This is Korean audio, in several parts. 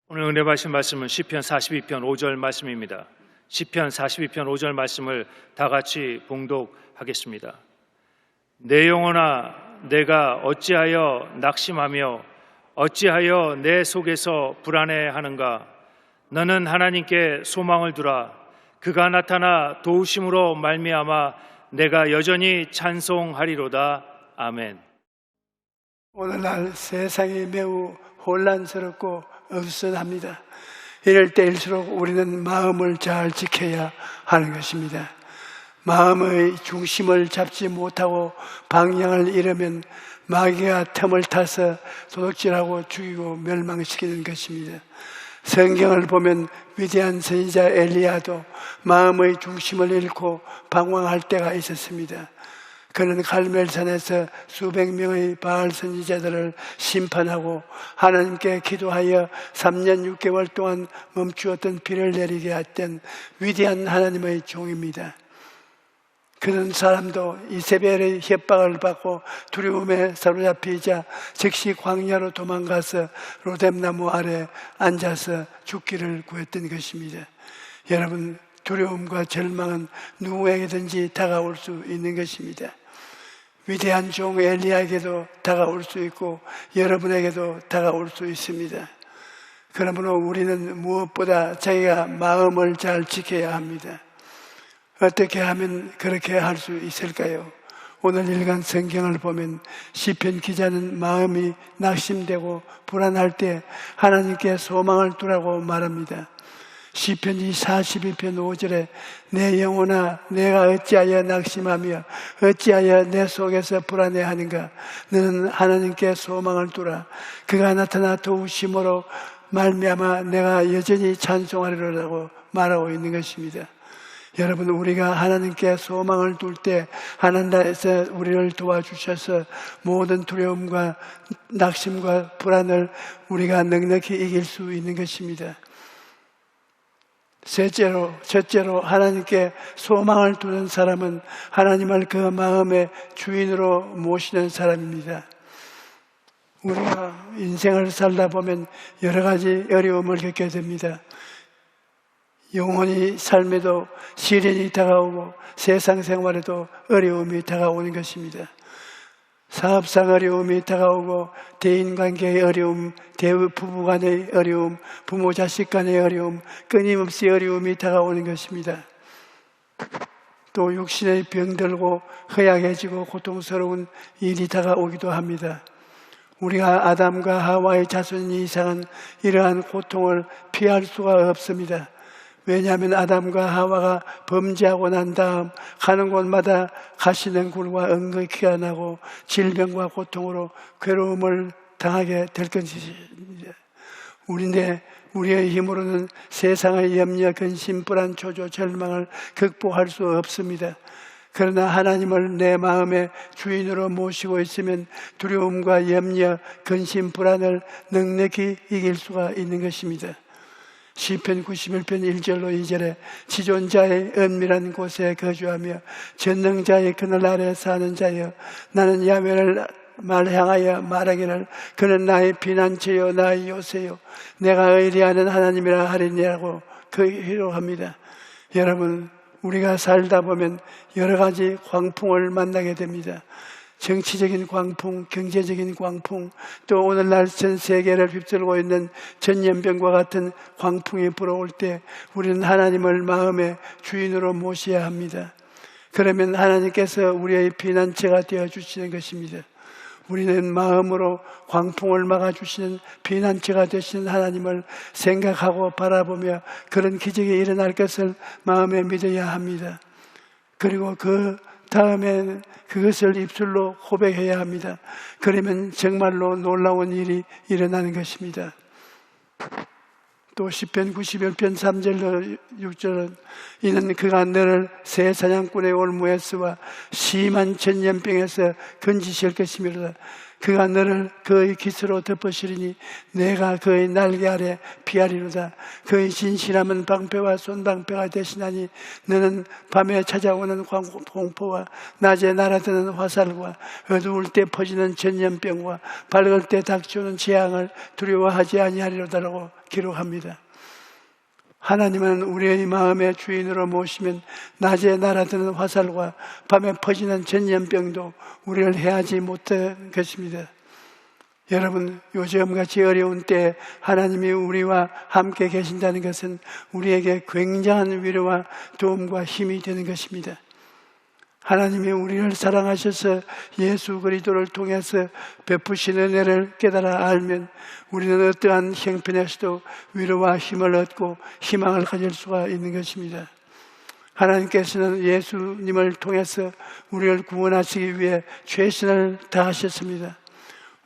오늘 은혜 받으신 말씀은 시편 42편 5절 말씀입니다. 시편 42편 5절 말씀을 다 같이 봉독하겠습니다. 내 영혼아, 내가 어찌하여 낙심하며 어찌하여 내 속에서 불안해하는가? 너는 하나님께 소망을 두라. 그가 나타나 도우심으로 말미암아 내가 여전히 찬송하리로다. 아멘. 오늘날 세상이 매우 혼란스럽고 어수선합니다. 이럴 때일수록 우리는 마음을 잘 지켜야 하는 것입니다. 마음의 중심을 잡지 못하고 방향을 잃으면 마귀가 틈을 타서 도둑질하고 죽이고 멸망시키는 것입니다. 성경을 보면 위대한 선지자 엘리야도 마음의 중심을 잃고 방황할 때가 있었습니다. 그는 갈멜산에서 수백 명의 바알 선지자들을 심판하고 하나님께 기도하여 3년 6개월 동안 멈추었던 비를 내리게 했던 위대한 하나님의 종입니다. 그런 사람도 이세벨의 협박을 받고 두려움에 사로잡히자 즉시 광야로 도망가서 로뎀나무 아래 앉아서 죽기를 구했던 것입니다. 여러분, 두려움과 절망은 누구에게든지 다가올 수 있는 것입니다. 위대한 종 엘리야에게도 다가올 수 있고 여러분에게도 다가올 수 있습니다. 그러므로 우리는 무엇보다 자기가 마음을 잘 지켜야 합니다. 어떻게 하면 그렇게 할 수 있을까요? 오늘 읽은 성경을 보면 시편 기자는 마음이 낙심되고 불안할 때 하나님께 소망을 두라고 말합니다. 시편이 42편 5절에 내 영혼아, 내가 어찌하여 낙심하며 어찌하여 내 속에서 불안해하는가? 너는 하나님께 소망을 두라. 그가 나타나 도우심으로 말미암아 내가 여전히 찬송하리로라고 말하고 있는 것입니다. 여러분, 우리가 하나님께 소망을 둘 때 하나님께서 우리를 도와주셔서 모든 두려움과 낙심과 불안을 우리가 넉넉히 이길 수 있는 것입니다. 첫째로 하나님께 소망을 두는 사람은 하나님을 그 마음의 주인으로 모시는 사람입니다. 우리가 인생을 살다 보면 여러 가지 어려움을 겪게 됩니다. 영혼이 삶에도 시련이 다가오고 세상 생활에도 어려움이 다가오는 것입니다. 사업상 어려움이 다가오고 대인관계의 어려움, 부부간의 어려움, 부모 자식 간의 어려움, 끊임없이 어려움이 다가오는 것입니다. 또 육신의 병들고 허약해지고 고통스러운 일이 다가오기도 합니다. 우리가 아담과 하와의 자손이 이상한 이러한 고통을 피할 수가 없습니다. 왜냐하면 아담과 하와가 범죄하고 난 다음 가는 곳마다 가시는 굴과 엉겅퀴가 나고 질병과 고통으로 괴로움을 당하게 될 것입니다. 우리의 힘으로는 세상의 염려, 근심, 불안, 초조, 절망을 극복할 수 없습니다. 그러나 하나님을 내 마음의 주인으로 모시고 있으면 두려움과 염려, 근심, 불안을 넉넉히 이길 수가 있는 것입니다. 시편 91편 1절로 2절에 지존자의 은밀한 곳에 거주하며 전능자의 그늘 아래 사는 자여, 나는 야훼를 향하여 말하기를 그는 나의 피난처요 나의 요새요 내가 의리하는 하나님이라 하리니라고 기록합니다. 여러분, 우리가 살다 보면 여러 가지 광풍을 만나게 됩니다. 정치적인 광풍, 경제적인 광풍, 또 오늘날 전 세계를 휩쓸고 있는 전염병과 같은 광풍이 불어올 때 우리는 하나님을 마음의 주인으로 모셔야 합니다. 그러면 하나님께서 우리의 피난처가 되어주시는 것입니다. 우리는 마음으로 광풍을 막아주시는 피난처가 되시는 하나님을 생각하고 바라보며 그런 기적이 일어날 것을 마음에 믿어야 합니다. 그리고 그 다음에 그것을 입술로 고백해야 합니다. 그러면 정말로 놀라운 일이 일어나는 것입니다. 또 시편 91편 3절로 6절은 이는 그가 너를 새 사냥꾼의 올무에서와 심한 전염병에서 건지실 것이미로다. 그가 너를 그의 깃으로 덮으시리니 내가 그의 날개 아래 피하리로다. 그의 진실함은 방패와 손방패가 되시나니 너는 밤에 찾아오는 공포와 낮에 날아드는 화살과 어두울 때 퍼지는 전염병과 밝을 때 닥쳐오는 재앙을 두려워하지 아니하리로다라고 기록합니다. 하나님은 우리의 마음의 주인으로 모시면 낮에 날아드는 화살과 밤에 퍼지는 전염병도 우리를 해하지 못할 것입니다. 여러분, 요즘같이 어려운 때에 하나님이 우리와 함께 계신다는 것은 우리에게 굉장한 위로와 도움과 힘이 되는 것입니다. 하나님이 우리를 사랑하셔서 예수 그리스도를 통해서 베푸신 은혜를 깨달아 알면 우리는 어떠한 형편에서도 위로와 힘을 얻고 희망을 가질 수가 있는 것입니다. 하나님께서는 예수님을 통해서 우리를 구원하시기 위해 최선을 다하셨습니다.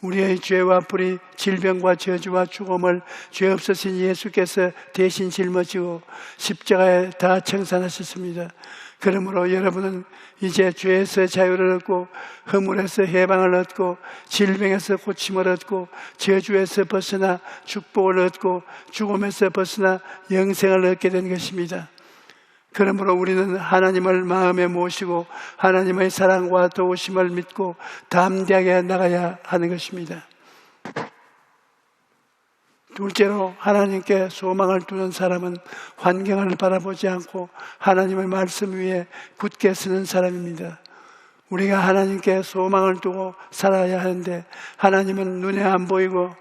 우리의 죄와 불의, 질병과 저주와 죽음을 죄 없으신 예수께서 대신 짊어지고 십자가에 다 청산하셨습니다. 그러므로 여러분은 이제 죄에서 자유를 얻고 허물에서 해방을 얻고 질병에서 고침을 얻고 저주에서 벗어나 축복을 얻고 죽음에서 벗어나 영생을 얻게 된 것입니다. 그러므로 우리는 하나님을 마음에 모시고 하나님의 사랑과 도우심을 믿고 담대하게 나가야 하는 것입니다. 둘째로, 하나님께 소망을 두는 사람은 환경을 바라보지 않고 하나님의 말씀 위에 굳게 서는 사람입니다. 우리가 하나님께 소망을 두고 살아야 하는데 하나님은 눈에 안 보이고,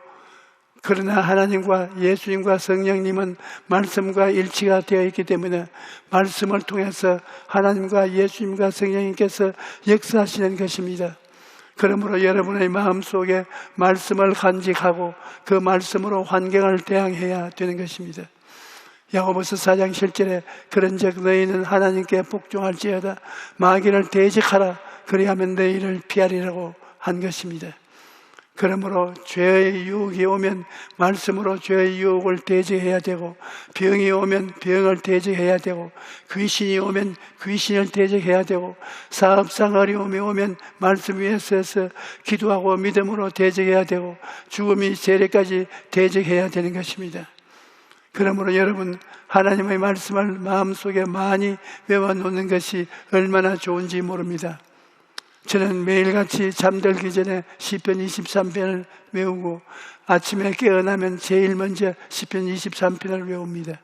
그러나 하나님과 예수님과 성령님은 말씀과 일치가 되어 있기 때문에 말씀을 통해서 하나님과 예수님과 성령님께서 역사하시는 것입니다. 그러므로 여러분의 마음속에 말씀을 간직하고 그 말씀으로 환경을 대항해야 되는 것입니다. 야고보서 4장 7절에 그런즉 너희는 하나님께 복종할지어다 마귀를 대적하라 그리하면 너희를 피하리라고 한 것입니다. 그러므로 죄의 유혹이 오면 말씀으로 죄의 유혹을 대적해야 되고, 병이 오면 병을 대적해야 되고, 귀신이 오면 귀신을 대적해야 되고, 사업상 어려움이 오면 말씀 위에 서서 기도하고 믿음으로 대적해야 되고, 죽음이 세례까지 대적해야 되는 것입니다. 그러므로 여러분, 하나님의 말씀을 마음속에 많이 외워놓는 것이 얼마나 좋은지 모릅니다. 저는 매일같이 잠들기 전에 시편 23편을 외우고 아침에 깨어나면 제일 먼저 시편 23편을 외웁니다.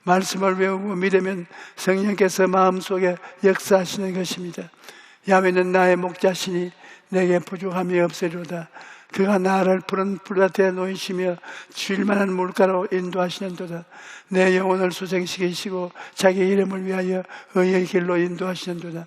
말씀을 외우고 믿으면 성령께서 마음속에 역사하시는 것입니다. 야훼는 나의 목자시니 내게 부족함이 없으리로다. 그가 나를 푸른 풀밭에 놓이시며 쉴만한 물가로 인도하시는도다. 내 영혼을 소생시키시고 자기 이름을 위하여 의의 길로 인도하시는도다.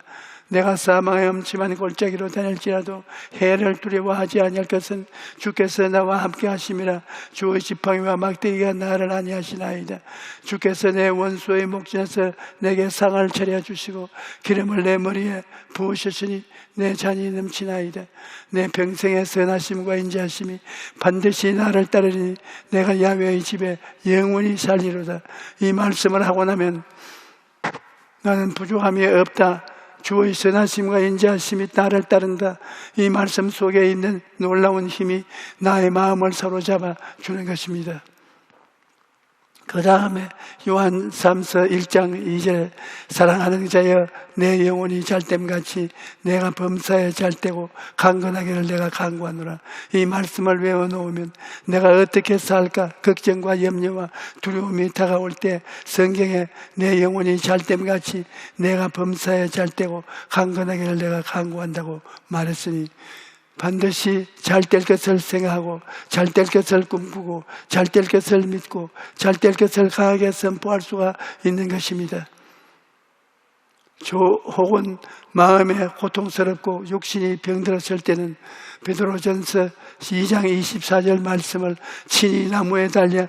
내가 사망의 엄침한 골짜기로 다닐지라도 해를 두려워하지 아니할 것은 주께서 나와 함께 하심이라. 주의 지팡이와 막대기가 나를 안위하시나이다. 주께서 내 원수의 목전에서 내게 상을 차려 주시고 기름을 내 머리에 부으셨으니 내 잔이 넘치나이다. 내 평생의 선하심과 인자하심이 반드시 나를 따르니 내가 야훼의 집에 영원히 살리로다. 이 말씀을 하고 나면 나는 부족함이 없다. 주의 선하심과 인자하심이 나를 따른다. 이 말씀 속에 있는 놀라운 힘이 나의 마음을 사로잡아 주는 것입니다. 그 다음에 요한 3서 1장 2절 사랑하는 자여 내 영혼이 잘됨같이 내가 범사에 잘되고 강건하기를 내가 간구하노라. 이 말씀을 외워놓으면 내가 어떻게 살까 걱정과 염려와 두려움이 다가올 때 성경에 내 영혼이 잘됨같이 내가 범사에 잘되고 강건하기를 내가 간구한다고 말했으니 반드시 잘 될 것을 생각하고 잘 될 것을 꿈꾸고 잘 될 것을 믿고 잘 될 것을 강하게 선포할 수가 있는 것입니다. 혹은 마음에 고통스럽고 육신이 병들었을 때는 베드로전서 2장 24절 말씀을 친히 나무에 달려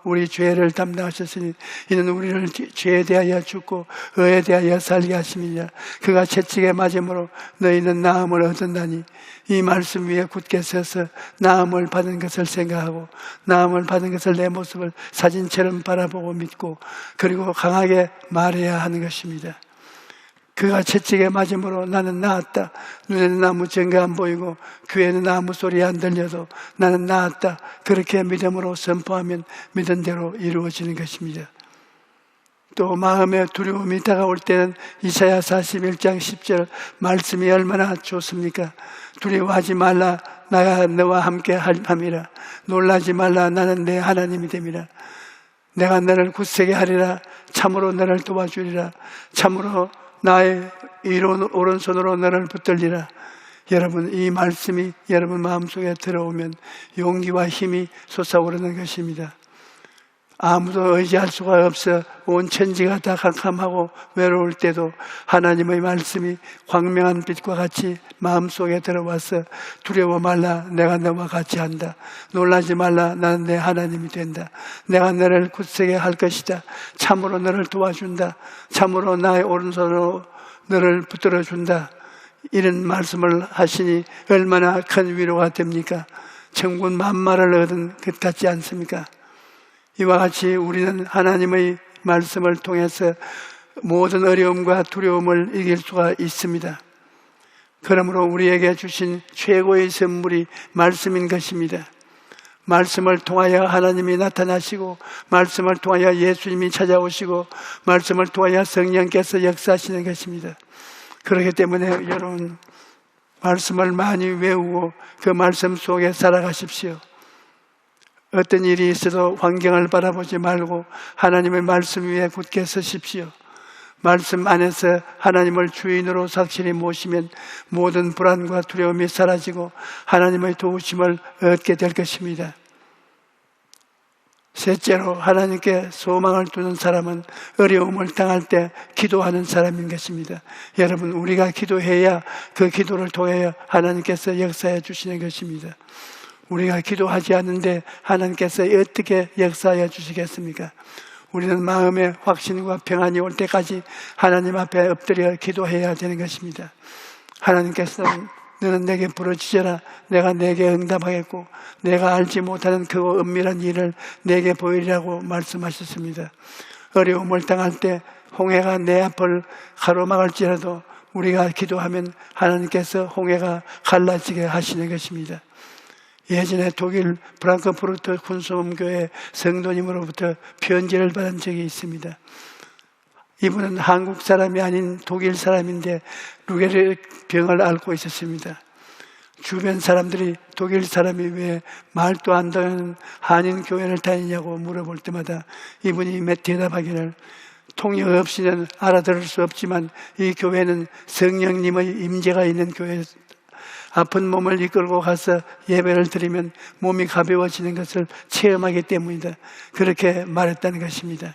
우리 죄를 담당하셨으니 이는 우리를 죄에 대하여 죽고 의에 대하여 살게 하심이냐. 그가 채찍에 맞음으로 너희는 나음을 얻었나니. 이 말씀 위에 굳게 서서 나음을 받은 것을 생각하고 나음을 받은 것을 내 모습을 사진처럼 바라보고 믿고 그리고 강하게 말해야 하는 것입니다. 그가 채찍에 맞음으로 나는 나았다. 눈에는 아무 증거 안 보이고 귀에는 아무 소리 안 들려도 나는 나았다. 그렇게 믿음으로 선포하면 믿은 대로 이루어지는 것입니다. 또 마음에 두려움이 다가올 때는 이사야 41장 10절 말씀이 얼마나 좋습니까? 두려워하지 말라, 나가 너와 함께 함이라. 놀라지 말라, 나는 내 하나님이 됨이라. 내가 너를 굳세게 하리라. 참으로 너를 도와주리라. 참으로 나의 오른손으로 너를 붙들리라. 여러분, 이 말씀이 여러분 마음속에 들어오면 용기와 힘이 솟아오르는 것입니다. 아무도 의지할 수가 없어 온 천지가 다 캄캄하고 외로울 때도 하나님의 말씀이 광명한 빛과 같이 마음속에 들어와서 두려워 말라, 내가 너와 같이 한다. 놀라지 말라, 나는 내 하나님이 된다. 내가 너를 굳세게 할 것이다. 참으로 너를 도와준다. 참으로 나의 오른손으로 너를 붙들어준다. 이런 말씀을 하시니 얼마나 큰 위로가 됩니까? 천군 만마를 얻은 것 같지 않습니까? 이와 같이 우리는 하나님의 말씀을 통해서 모든 어려움과 두려움을 이길 수가 있습니다. 그러므로 우리에게 주신 최고의 선물이 말씀인 것입니다. 말씀을 통하여 하나님이 나타나시고, 말씀을 통하여 예수님이 찾아오시고, 말씀을 통하여 성령께서 역사하시는 것입니다. 그렇기 때문에 여러분, 말씀을 많이 외우고 그 말씀 속에 살아가십시오. 어떤 일이 있어도 환경을 바라보지 말고 하나님의 말씀 위에 굳게 서십시오. 말씀 안에서 하나님을 주인으로 확실히 모시면 모든 불안과 두려움이 사라지고 하나님의 도우심을 얻게 될 것입니다. 셋째로, 하나님께 소망을 두는 사람은 어려움을 당할 때 기도하는 사람인 것입니다. 여러분, 우리가 기도해야 그 기도를 통하여 하나님께서 역사해 주시는 것입니다. 우리가 기도하지 않는데 하나님께서 어떻게 역사해 주시겠습니까? 우리는 마음의 확신과 평안이 올 때까지 하나님 앞에 엎드려 기도해야 되는 것입니다. 하나님께서는 너는 내게 부르짖어라, 내가 내게 응답하겠고 내가 알지 못하는 그 은밀한 일을 내게 보이리라고 말씀하셨습니다. 어려움을 당할 때 홍해가 내 앞을 가로막을지라도 우리가 기도하면 하나님께서 홍해가 갈라지게 하시는 것입니다. 예전에 독일 프랑크푸르트 군수음교회 성도님으로부터 편지를 받은 적이 있습니다. 이분은 한국 사람이 아닌 독일 사람인데 루게르 병을 앓고 있었습니다. 주변 사람들이 독일 사람이 왜 말도 안 되는 한인 교회를 다니냐고 물어볼 때마다 이분이 대답하기를, 통역 없이는 알아들을 수 없지만 이 교회는 성령님의 임재가 있는 교회, 아픈 몸을 이끌고 가서 예배를 드리면 몸이 가벼워지는 것을 체험하기 때문이다. 그렇게 말했다는 것입니다.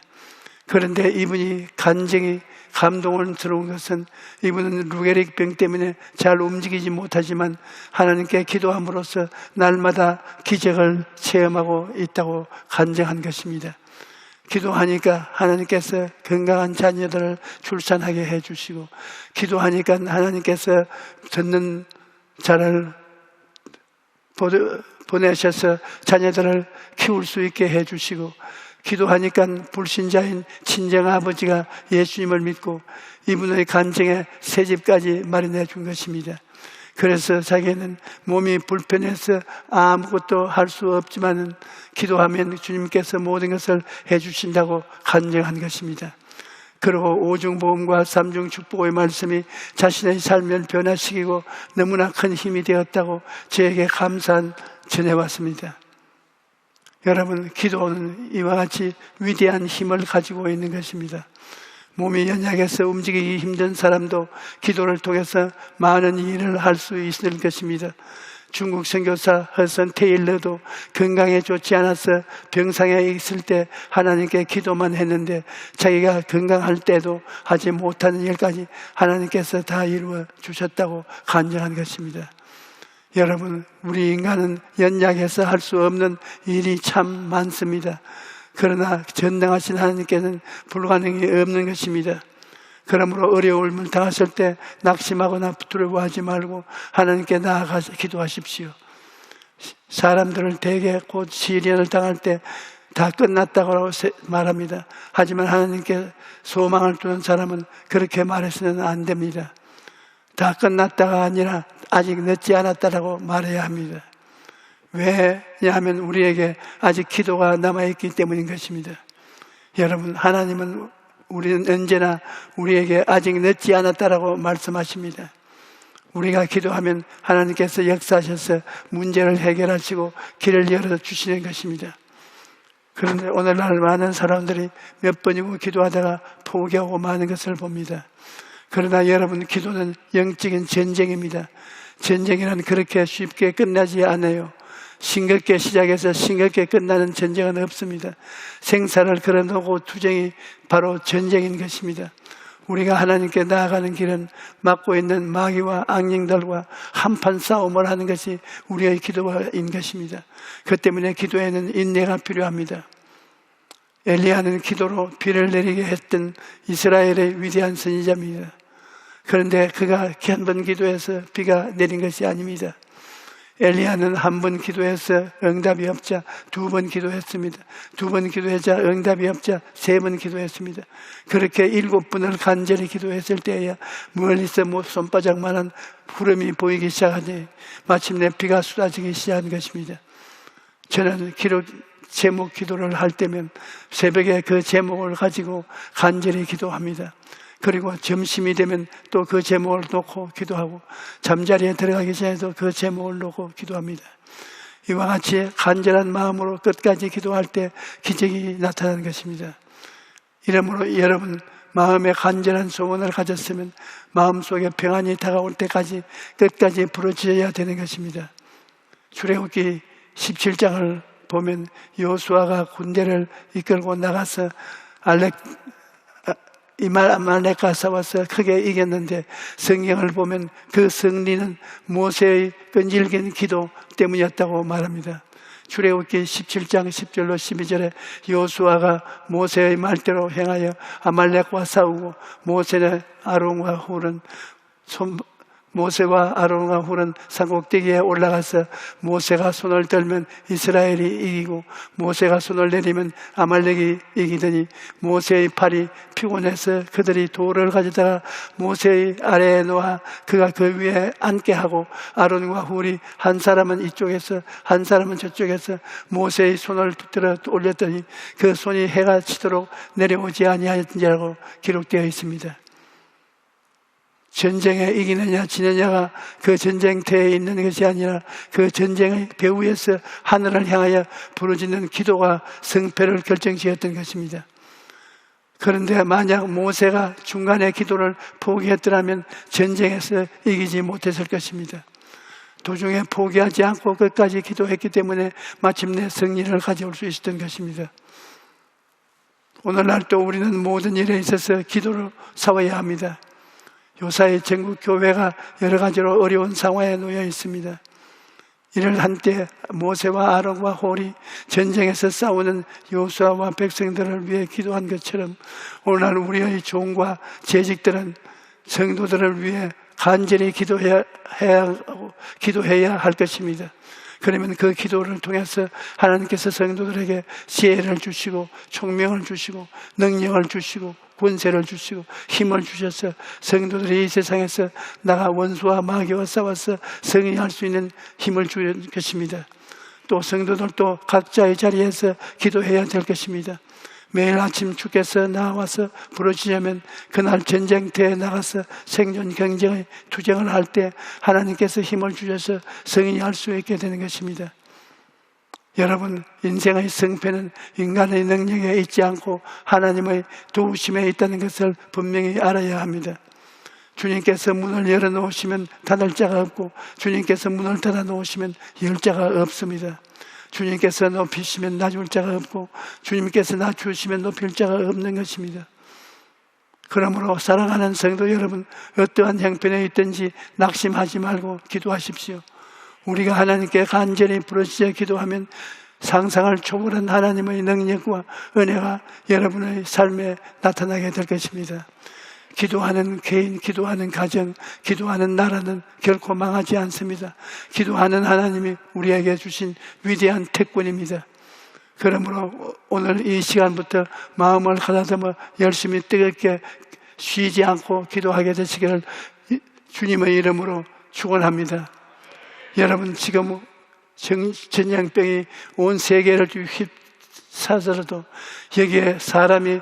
그런데 이분이 간증이 감동을 들어온 것은, 이분은 루게릭병 때문에 잘 움직이지 못하지만 하나님께 기도함으로써 날마다 기적을 체험하고 있다고 간증한 것입니다. 기도하니까 하나님께서 건강한 자녀들을 출산하게 해주시고, 기도하니까 하나님께서 듣는 자를 보내셔서 자녀들을 키울 수 있게 해주시고, 기도하니까 불신자인 친정아버지가 예수님을 믿고 이분의 간증에 새집까지 마련해 준 것입니다. 그래서 자기는 몸이 불편해서 아무것도 할 수 없지만 기도하면 주님께서 모든 것을 해주신다고 간증한 것입니다. 그리고 오중보험과 삼중축복의 말씀이 자신의 삶을 변화시키고 너무나 큰 힘이 되었다고 저에게 감사한 전해왔습니다. 여러분, 기도는 이와 같이 위대한 힘을 가지고 있는 것입니다. 몸이 연약해서 움직이기 힘든 사람도 기도를 통해서 많은 일을 할 수 있을 것입니다. 중국 선교사 허선 테일러도 건강에 좋지 않아서 병상에 있을 때 하나님께 기도만 했는데 자기가 건강할 때도 하지 못하는 일까지 하나님께서 다 이루어 주셨다고 간증한 것입니다. 여러분, 우리 인간은 연약해서 할 수 없는 일이 참 많습니다. 그러나 전능하신 하나님께는 불가능이 없는 것입니다. 그러므로 어려움을 당하실 때 낙심하거나 두려워하지 말고 하나님께 나아가서 기도하십시오. 사람들을 대개 곧 시련을 당할 때 다 끝났다고 말합니다. 하지만 하나님께 소망을 두는 사람은 그렇게 말해서는 안 됩니다. 다 끝났다가 아니라 아직 늦지 않았다라고 말해야 합니다. 왜냐하면 우리에게 아직 기도가 남아있기 때문인 것입니다. 여러분, 하나님은 우리는 언제나 우리에게 아직 늦지 않았다라고 말씀하십니다. 우리가 기도하면 하나님께서 역사하셔서 문제를 해결하시고 길을 열어주시는 것입니다. 그런데 오늘날 많은 사람들이 몇 번이고 기도하다가 포기하고 마는 것을 봅니다. 그러나 여러분, 기도는 영적인 전쟁입니다. 전쟁이란 그렇게 쉽게 끝나지 않아요. 싱겁게 시작해서 싱겁게 끝나는 전쟁은 없습니다. 생사를 걸어놓고 투쟁이 바로 전쟁인 것입니다. 우리가 하나님께 나아가는 길은 막고 있는 마귀와 악령들과 한판 싸움을 하는 것이 우리의 기도인 것입니다. 그 때문에 기도에는 인내가 필요합니다. 엘리야는 기도로 비를 내리게 했던 이스라엘의 위대한 선지자입니다. 그런데 그가 한 번 기도해서 비가 내린 것이 아닙니다. 엘리야는 한 번 기도해서 응답이 없자 2번 기도했습니다. 2번 기도하자 응답이 없자 3번 기도했습니다. 그렇게 7번을 간절히 기도했을 때에야 멀리서 손바닥만한 구름이 보이기 시작하니 마침내 비가 쏟아지기 시작한 것입니다. 저는 제목 기도를 할 때면 새벽에 그 제목을 가지고 간절히 기도합니다. 그리고 점심이 되면 또 그 제목을 놓고 기도하고 잠자리에 들어가기 전에도 그 제목을 놓고 기도합니다. 이와 같이 간절한 마음으로 끝까지 기도할 때 기적이 나타나는 것입니다. 이러므로 여러분, 마음에 간절한 소원을 가졌으면 마음속에 평안이 다가올 때까지 끝까지 부르짖어야 되는 것입니다. 출애굽기 17장을 보면 여호수아가 군대를 이끌고 나가서 아말렉과 싸워서 크게 이겼는데 성경을 보면 그 승리는 모세의 끈질긴 기도 때문이었다고 말합니다. 출애굽기 17장 10절로 12절에 여호수아가 모세의 말대로 행하여 아말렉과 싸우고 모세와 아론과 훌은 산꼭대기에 올라가서 모세가 손을 들면 이스라엘이 이기고 모세가 손을 내리면 아말렉이 이기더니 모세의 팔이 피곤해서 그들이 돌을 가져다가 모세의 아래에 놓아 그가 그 위에 앉게 하고 아론과 훌이 한 사람은 이쪽에서 한 사람은 저쪽에서 모세의 손을 들어 올렸더니 그 손이 해가 치도록 내려오지 아니하였느냐고 기록되어 있습니다. 전쟁에 이기느냐 지느냐가 그 전쟁터에 있는 것이 아니라 그 전쟁의 배후에서 하늘을 향하여 부르짖는 기도가 승패를 결정지었던 것입니다. 그런데 만약 모세가 중간에 기도를 포기했더라면 전쟁에서 이기지 못했을 것입니다. 도중에 포기하지 않고 끝까지 기도했기 때문에 마침내 승리를 가져올 수 있었던 것입니다. 오늘날 또 우리는 모든 일에 있어서 기도를 싸워야 합니다. 요사이 전국 교회가 여러 가지로 어려운 상황에 놓여 있습니다. 이를 한때 모세와 아론과 홀이 전쟁에서 싸우는 여호수아와 백성들을 위해 기도한 것처럼 오늘날 우리의 종과 재직들은 성도들을 위해 간절히 기도해야 할 것입니다. 그러면 그 기도를 통해서 하나님께서 성도들에게 지혜를 주시고 총명을 주시고 능력을 주시고 권세를 주시고 힘을 주셔서 성도들이 이 세상에서 나가 원수와 마귀와 싸워서 승리할 수 있는 힘을 주는 것입니다. 또 성도들도 각자의 자리에서 기도해야 될 것입니다. 매일 아침 주께서 나와서 부르시려면 그날 전쟁터에 나가서 생존 경쟁의 투쟁을 할 때 하나님께서 힘을 주셔서 승리할 수 있게 되는 것입니다. 여러분, 인생의 승패는 인간의 능력에 있지 않고 하나님의 도우심에 있다는 것을 분명히 알아야 합니다. 주님께서 문을 열어놓으시면 닫을 자가 없고 주님께서 문을 닫아놓으시면 열 자가 없습니다. 주님께서 높이시면 낮을 자가 없고 주님께서 낮추시면 높일 자가 없는 것입니다. 그러므로 사랑하는 성도 여러분, 어떠한 형편에 있든지 낙심하지 말고 기도하십시오. 우리가 하나님께 간절히 부르짖어 기도하면 상상을 초월한 하나님의 능력과 은혜가 여러분의 삶에 나타나게 될 것입니다. 기도하는 개인, 기도하는 가정, 기도하는 나라는 결코 망하지 않습니다. 기도하는 하나님이 우리에게 주신 위대한 특권입니다. 그러므로 오늘 이 시간부터 마음을 가다듬어 열심히 뜨겁게 쉬지 않고 기도하게 되시기를 주님의 이름으로 축원합니다. 여러분, 지금 전염병이 온 세계를 휩싸서라도 여기에 사람이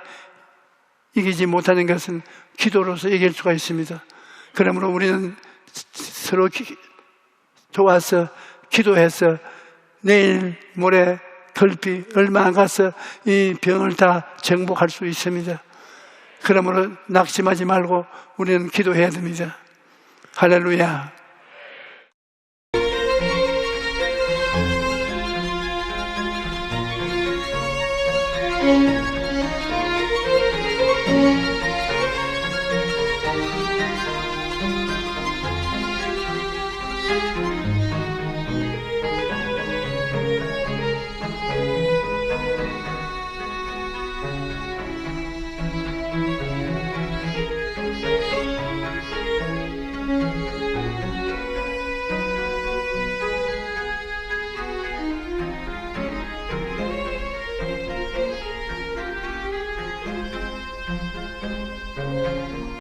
이기지 못하는 것은 기도로서 이길 수가 있습니다. 그러므로 우리는 서로 도와서 기도해서 내일 모레 걸피 얼마 안 가서 이 병을 다 정복할 수 있습니다. 그러므로 낙심하지 말고 우리는 기도해야 됩니다. 할렐루야.